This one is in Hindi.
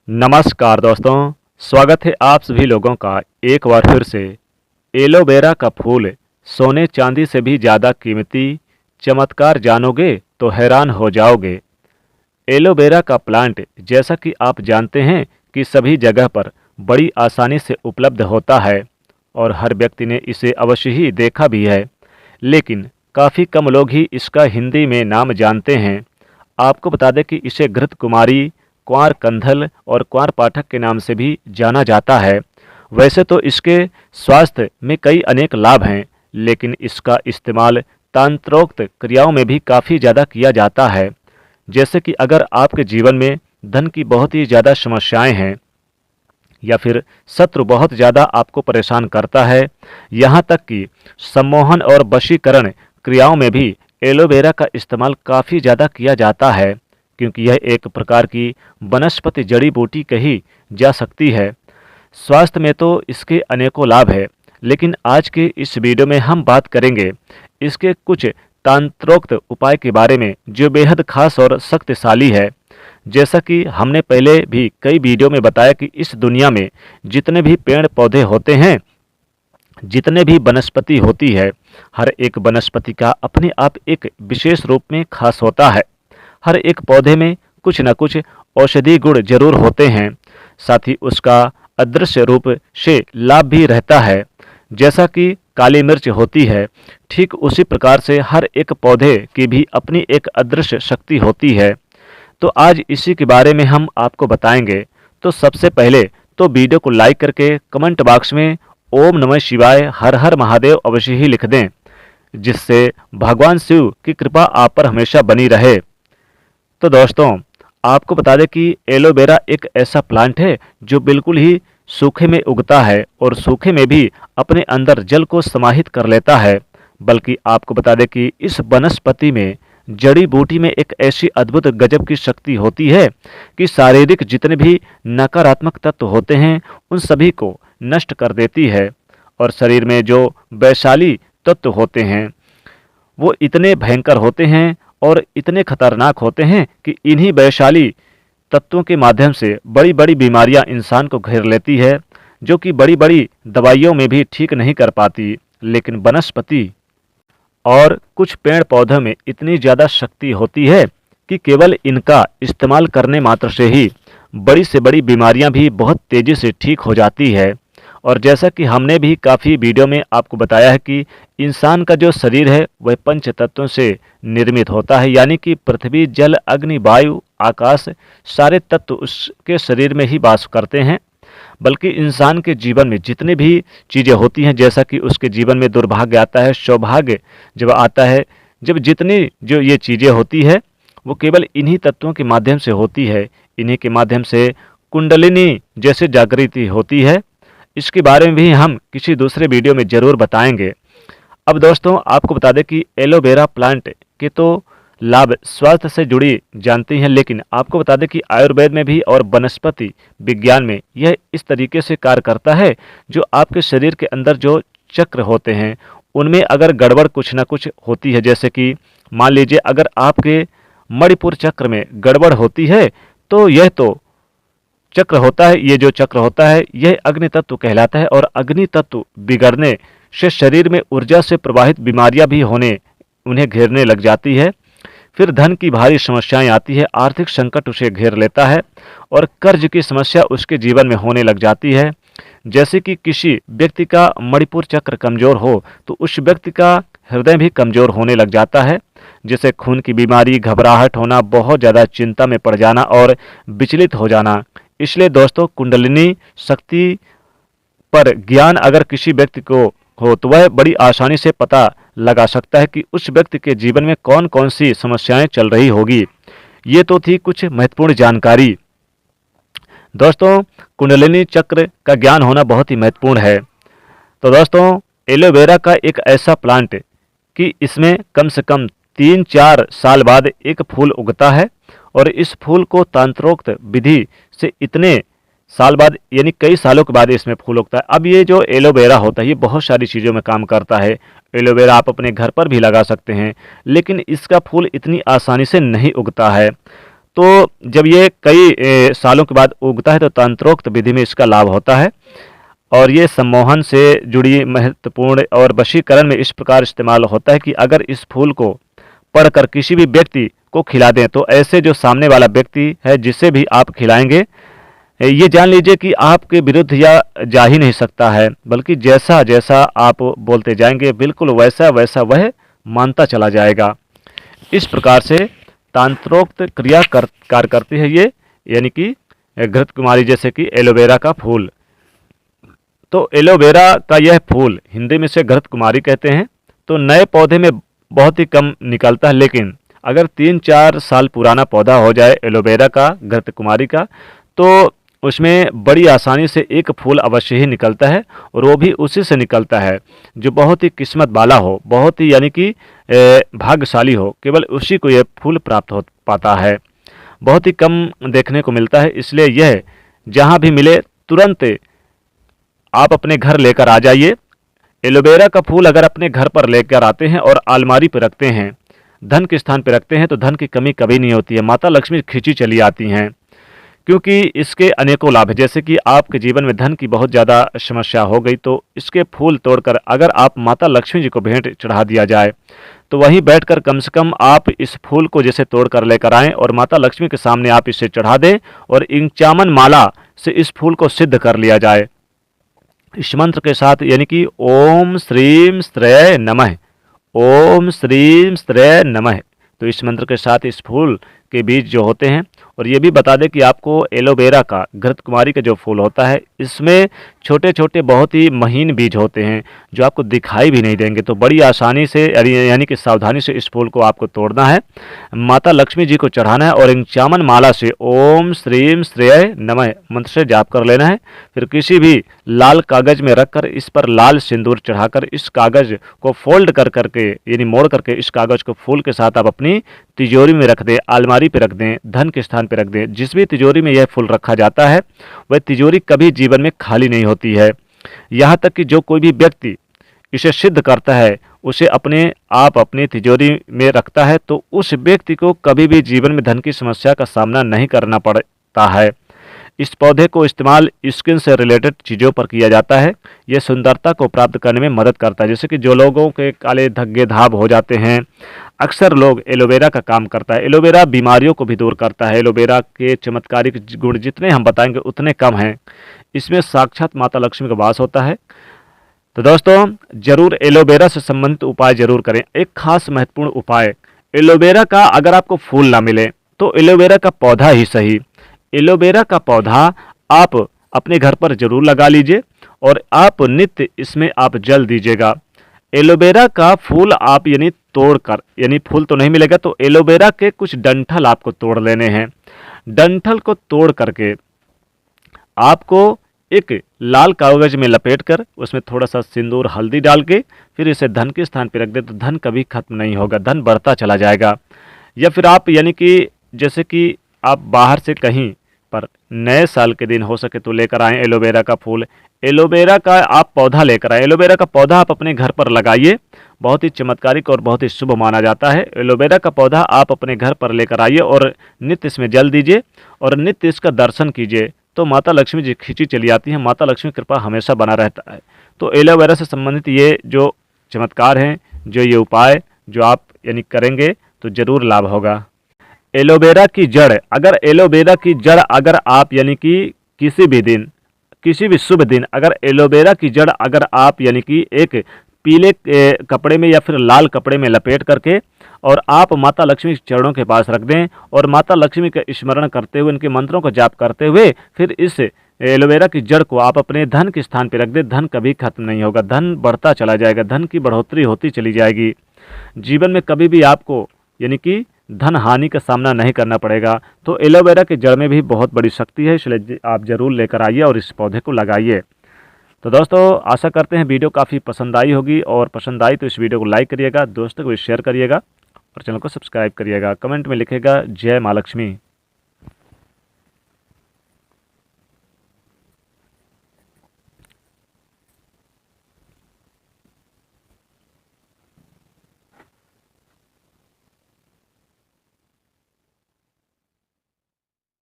नमस्कार दोस्तों, स्वागत है आप सभी लोगों का एक बार फिर से। एलोवेरा का फूल सोने चांदी से भी ज़्यादा कीमती, चमत्कार जानोगे तो हैरान हो जाओगे। एलोवेरा का प्लांट जैसा कि आप जानते हैं कि सभी जगह पर बड़ी आसानी से उपलब्ध होता है और हर व्यक्ति ने इसे अवश्य ही देखा भी है, लेकिन काफ़ी कम लोग ही इसका हिंदी में नाम जानते हैं। आपको बता दें कि इसे घृत कुमारी, क्वार कंधल और क्वार पाठक के नाम से भी जाना जाता है। वैसे तो इसके स्वास्थ्य में कई अनेक लाभ हैं, लेकिन इसका इस्तेमाल तंत्रोक्त क्रियाओं में भी काफ़ी ज़्यादा किया जाता है। जैसे कि अगर आपके जीवन में धन की बहुत ही ज़्यादा समस्याएं हैं या फिर शत्रु बहुत ज़्यादा आपको परेशान करता है, यहाँ तक कि सम्मोहन और वशीकरण क्रियाओं में भी एलोवेरा का इस्तेमाल काफ़ी ज़्यादा किया जाता है, क्योंकि यह एक प्रकार की वनस्पति जड़ी बूटी कही जा सकती है। स्वास्थ्य में तो इसके अनेकों लाभ है, लेकिन आज के इस वीडियो में हम बात करेंगे इसके कुछ तंत्रोक्त उपाय के बारे में जो बेहद खास और शक्तिशाली है। जैसा कि हमने पहले भी कई वीडियो में बताया कि इस दुनिया में जितने भी पेड़ पौधे होते हैं, जितने भी वनस्पति होती है, हर एक वनस्पति का अपने आप एक विशेष रूप में खास होता है। हर एक पौधे में कुछ न कुछ औषधि गुण जरूर होते हैं, साथ ही उसका अदृश्य रूप से लाभ भी रहता है। जैसा कि काली मिर्च होती है, ठीक उसी प्रकार से हर एक पौधे की भी अपनी एक अदृश्य शक्ति होती है। तो आज इसी के बारे में हम आपको बताएंगे। तो सबसे पहले तो वीडियो को लाइक करके कमेंट बॉक्स में ओम नमः शिवाय हर हर महादेव अवश्य ही लिख दें, जिससे भगवान शिव की कृपा आप पर हमेशा बनी रहे। तो दोस्तों, आपको बता दें कि एलोवेरा एक ऐसा प्लांट है जो बिल्कुल ही सूखे में उगता है और सूखे में भी अपने अंदर जल को समाहित कर लेता है। बल्कि आपको बता दें कि इस वनस्पति में, जड़ी बूटी में एक ऐसी अद्भुत गजब की शक्ति होती है कि शारीरिक जितने भी नकारात्मक तत्व होते हैं उन सभी को नष्ट कर देती है, और शरीर में जो वैशाली तत्व होते हैं वो इतने भयंकर होते हैं और इतने खतरनाक होते हैं कि इन्हीं वैशाली तत्वों के माध्यम से बड़ी बड़ी बीमारियां इंसान को घेर लेती है, जो कि बड़ी बड़ी दवाइयों में भी ठीक नहीं कर पाती। लेकिन वनस्पति और कुछ पेड़ पौधों में इतनी ज़्यादा शक्ति होती है कि केवल इनका इस्तेमाल करने मात्र से ही बड़ी से बड़ी बीमारियां भी बहुत तेज़ी से ठीक हो जाती है। और जैसा कि हमने भी काफ़ी वीडियो में आपको बताया है कि इंसान का जो शरीर है वह पंच तत्वों से निर्मित होता है, यानी कि पृथ्वी, जल, अग्नि, वायु, आकाश, सारे तत्व उसके शरीर में ही वास करते हैं। बल्कि इंसान के जीवन में जितनी भी चीज़ें होती हैं, जैसा कि उसके जीवन में दुर्भाग्य आता है, सौभाग्य जब आता है, जब जितनी जो ये चीज़ें होती है वो केवल इन्हीं तत्वों के माध्यम से होती है। इन्हीं के माध्यम से कुंडलिनी जैसे जागृति होती है। इसके बारे में भी हम किसी दूसरे वीडियो में ज़रूर बताएंगे। अब दोस्तों, आपको बता दें कि एलोवेरा प्लांट के तो लाभ स्वास्थ्य से जुड़ी जानती हैं, लेकिन आपको बता दें कि आयुर्वेद में भी और वनस्पति विज्ञान में यह इस तरीके से कार्य करता है, जो आपके शरीर के अंदर जो चक्र होते हैं उनमें अगर गड़बड़ कुछ ना कुछ होती है, जैसे कि मान लीजिए अगर आपके मणिपुर चक्र में गड़बड़ होती है तो यह तो चक्र होता है, ये जो चक्र होता है यह अग्नि तत्व कहलाता है, और अग्नि तत्व बिगड़ने से शरीर में ऊर्जा से प्रवाहित बीमारियां भी होने उन्हें घेरने लग जाती है। फिर धन की भारी समस्याएं आती है, आर्थिक संकट उसे घेर लेता है और कर्ज की समस्या उसके जीवन में होने लग जाती है। जैसे कि किसी व्यक्ति का मणिपुर चक्र कमजोर हो तो उस व्यक्ति का हृदय भी कमजोर होने लग जाता है, जैसे खून की बीमारी, घबराहट होना, बहुत ज़्यादा चिंता में पड़ जाना और विचलित हो जाना। इसलिए दोस्तों, कुंडलिनी शक्ति पर ज्ञान अगर किसी व्यक्ति को हो तो वह बड़ी आसानी से पता लगा सकता है कि उस व्यक्ति के जीवन में कौन कौन सी समस्याएं चल रही होगी। ये तो थी कुछ महत्वपूर्ण जानकारी। दोस्तों, कुंडलिनी चक्र का ज्ञान होना बहुत ही महत्वपूर्ण है। तो दोस्तों, एलोवेरा का एक ऐसा प्लांट कि इसमें कम से कम 3-4 साल बाद एक फूल उगता है, और इस फूल को तंत्रोक्त विधि से इतने साल बाद, यानी कई सालों के बाद इसमें फूल उगता है। अब ये जो एलोवेरा होता है ये बहुत सारी चीज़ों में काम करता है। एलोवेरा आप अपने घर पर भी लगा सकते हैं, लेकिन इसका फूल इतनी आसानी से नहीं उगता है। तो जब ये कई सालों के बाद उगता है तो तंत्रोक्त विधि में इसका लाभ होता है। और ये सम्मोहन से जुड़ी महत्वपूर्ण और वशीकरण में इस प्रकार इस्तेमाल होता है कि अगर इस फूल को पढ़कर किसी भी व्यक्ति को खिला दें तो ऐसे जो सामने वाला व्यक्ति है जिसे भी आप खिलाएंगे, ये जान लीजिए कि आपके विरुद्ध या जा ही नहीं सकता है, बल्कि जैसा जैसा आप बोलते जाएंगे बिल्कुल वैसा वैसा वह मानता चला जाएगा। इस प्रकार से तंत्रोक्त क्रिया कार्य करती है ये, यानी कि घृत कुमारी जैसे कि एलोवेरा का फूल। तो एलोवेरा का यह फूल हिंदी में से घृत कुमारी कहते हैं। तो नए पौधे में बहुत ही कम निकलता है, लेकिन अगर 3-4 साल पुराना पौधा हो जाए एलोवेरा का, घृत कुमारी का, तो उसमें बड़ी आसानी से एक फूल अवश्य ही निकलता है, और वो भी उसी से निकलता है जो बहुत ही किस्मत वाला हो, बहुत ही यानी कि भाग्यशाली हो, केवल उसी को यह फूल प्राप्त हो पाता है। बहुत ही कम देखने को मिलता है, इसलिए यह जहाँ भी मिले तुरंत आप अपने घर लेकर आ जाइए। एलोवेरा का फूल अगर अपने घर पर लेकर आते हैं और अलमारी पर रखते हैं, धन के स्थान पर रखते हैं, तो धन की कमी कभी नहीं होती है, माता लक्ष्मी खींची चली आती हैं, क्योंकि इसके अनेकों लाभ हैं। जैसे कि आपके जीवन में धन की बहुत ज़्यादा समस्या हो गई, तो इसके फूल तोड़कर अगर आप माता लक्ष्मी जी को भेंट चढ़ा दिया जाए, तो वहीं बैठकर कम से कम आप इस फूल को जैसे तोड़ कर लेकर आएँ और माता लक्ष्मी के सामने आप इसे चढ़ा दें और इंचामन माला से इस फूल को सिद्ध कर लिया जाए इस मंत्र के साथ, यानी कि ओम श्रीम स्त्रय नमः, ओम श्रीम स्त्रय नमः। तो इस मंत्र के साथ इस फूल के बीज जो होते हैं, और ये भी बता दें कि आपको एलोवेरा का, घृत कुमारी का जो फूल होता है, इसमें छोटे छोटे बहुत ही महीन बीज होते हैं जो आपको दिखाई भी नहीं देंगे। तो बड़ी आसानी से यानी कि सावधानी से इस फूल को आपको तोड़ना है, माता लक्ष्मी जी को चढ़ाना है और इंचामन माला से ओम श्रीम श्रेय नमः मंत्र से जाप कर लेना है। फिर किसी भी लाल कागज में रखकर इस पर लाल सिंदूर चढ़ाकर इस कागज को फोल्ड कर करके, यानी मोड़ करके, इस कागज को फूल के साथ आप अपनी तिजोरी में रख दें, अलमारी पे रख दें, धन के स्थान पे रख दें। जिस भी तिजोरी में यह फूल रखा जाता है वह तिजोरी कभी जीवन में खाली नहीं होती है। यहाँ तक कि जो कोई भी व्यक्ति इसे सिद्ध करता है, उसे अपनी तिजोरी में रखता है, तो उस व्यक्ति को कभी भी जीवन में धन की समस्या का सामना नहीं करना पड़ता है। इस पौधे को इस्तेमाल स्किन से रिलेटेड चीज़ों पर किया जाता है। यह सुंदरता को प्राप्त करने में मदद करता है। जैसे कि जो लोगों के काले धब्बे धाब हो जाते हैं, अक्सर लोग एलोवेरा का काम करता है। एलोवेरा बीमारियों को भी दूर करता है। एलोवेरा के चमत्कारिक गुण जितने हम बताएंगे उतने कम हैं। इसमें साक्षात माता लक्ष्मी का वास होता है। तो दोस्तों, जरूर एलोवेरा से संबंधित उपाय जरूर करें। एक खास महत्वपूर्ण उपाय, एलोवेरा का अगर आपको फूल ना मिले तो एलोवेरा का पौधा ही सही, एलोवेरा का पौधा आप अपने घर पर जरूर लगा लीजिए और आप नित्य इसमें आप जल दीजिएगा। एलोवेरा का फूल आप यानी तोड़कर, यानी फूल तो नहीं मिलेगा, तो एलोवेरा के कुछ डंठल आपको तोड़ लेने हैं। डंठल को तोड़ करके आपको एक लाल कागज में लपेटकर उसमें थोड़ा सा सिंदूर हल्दी डाल के फिर इसे धन के स्थान पर रख दे, तो धन कभी खत्म नहीं होगा, धन बढ़ता चला जाएगा। या फिर आप यानी कि जैसे कि आप बाहर से कहीं पर नए साल के दिन हो सके तो लेकर आएँ एलोवेरा का फूल, एलोवेरा का आप पौधा लेकर आएँ। एलोवेरा का पौधा आप अपने घर पर लगाइए, बहुत ही चमत्कारिक और बहुत ही शुभ माना जाता है। एलोवेरा का पौधा आप अपने घर पर लेकर आइए और नित्य इसमें जल दीजिए और नित्य इसका दर्शन कीजिए, तो माता लक्ष्मी जी खींची चली आती हैं। माता लक्ष्मी कृपा हमेशा बना रहता है। तो एलोवेरा से संबंधित ये जो चमत्कार हैं, जो ये उपाय जो आप यानी करेंगे तो ज़रूर लाभ होगा। एलोवेरा की जड़, अगर आप यानी कि किसी भी शुभ दिन अगर एलोवेरा की जड़ अगर आप यानी कि एक पीले कपड़े में या फिर लाल कपड़े में लपेट करके और आप माता लक्ष्मी के चरणों के पास रख दें और माता लक्ष्मी का स्मरण करते हुए, उनके मंत्रों को जाप करते हुए फिर इस एलोवेरा की जड़ को आप अपने धन के स्थान पर रख दें, धन कभी खत्म नहीं होगा, धन बढ़ता चला जाएगा, धन की बढ़ोतरी होती चली जाएगी। जीवन में कभी भी आपको यानी कि धन हानि का सामना नहीं करना पड़ेगा। तो एलोवेरा के जड़ में भी बहुत बड़ी शक्ति है, इसलिए आप ज़रूर लेकर आइए और इस पौधे को लगाइए। तो दोस्तों, आशा करते हैं वीडियो काफ़ी पसंद आई होगी, और पसंद आई तो इस वीडियो को लाइक करिएगा, दोस्तों को भी शेयर करिएगा और चैनल को सब्सक्राइब करिएगा। कमेंट में लिखिएगा जय माँ लक्ष्मी।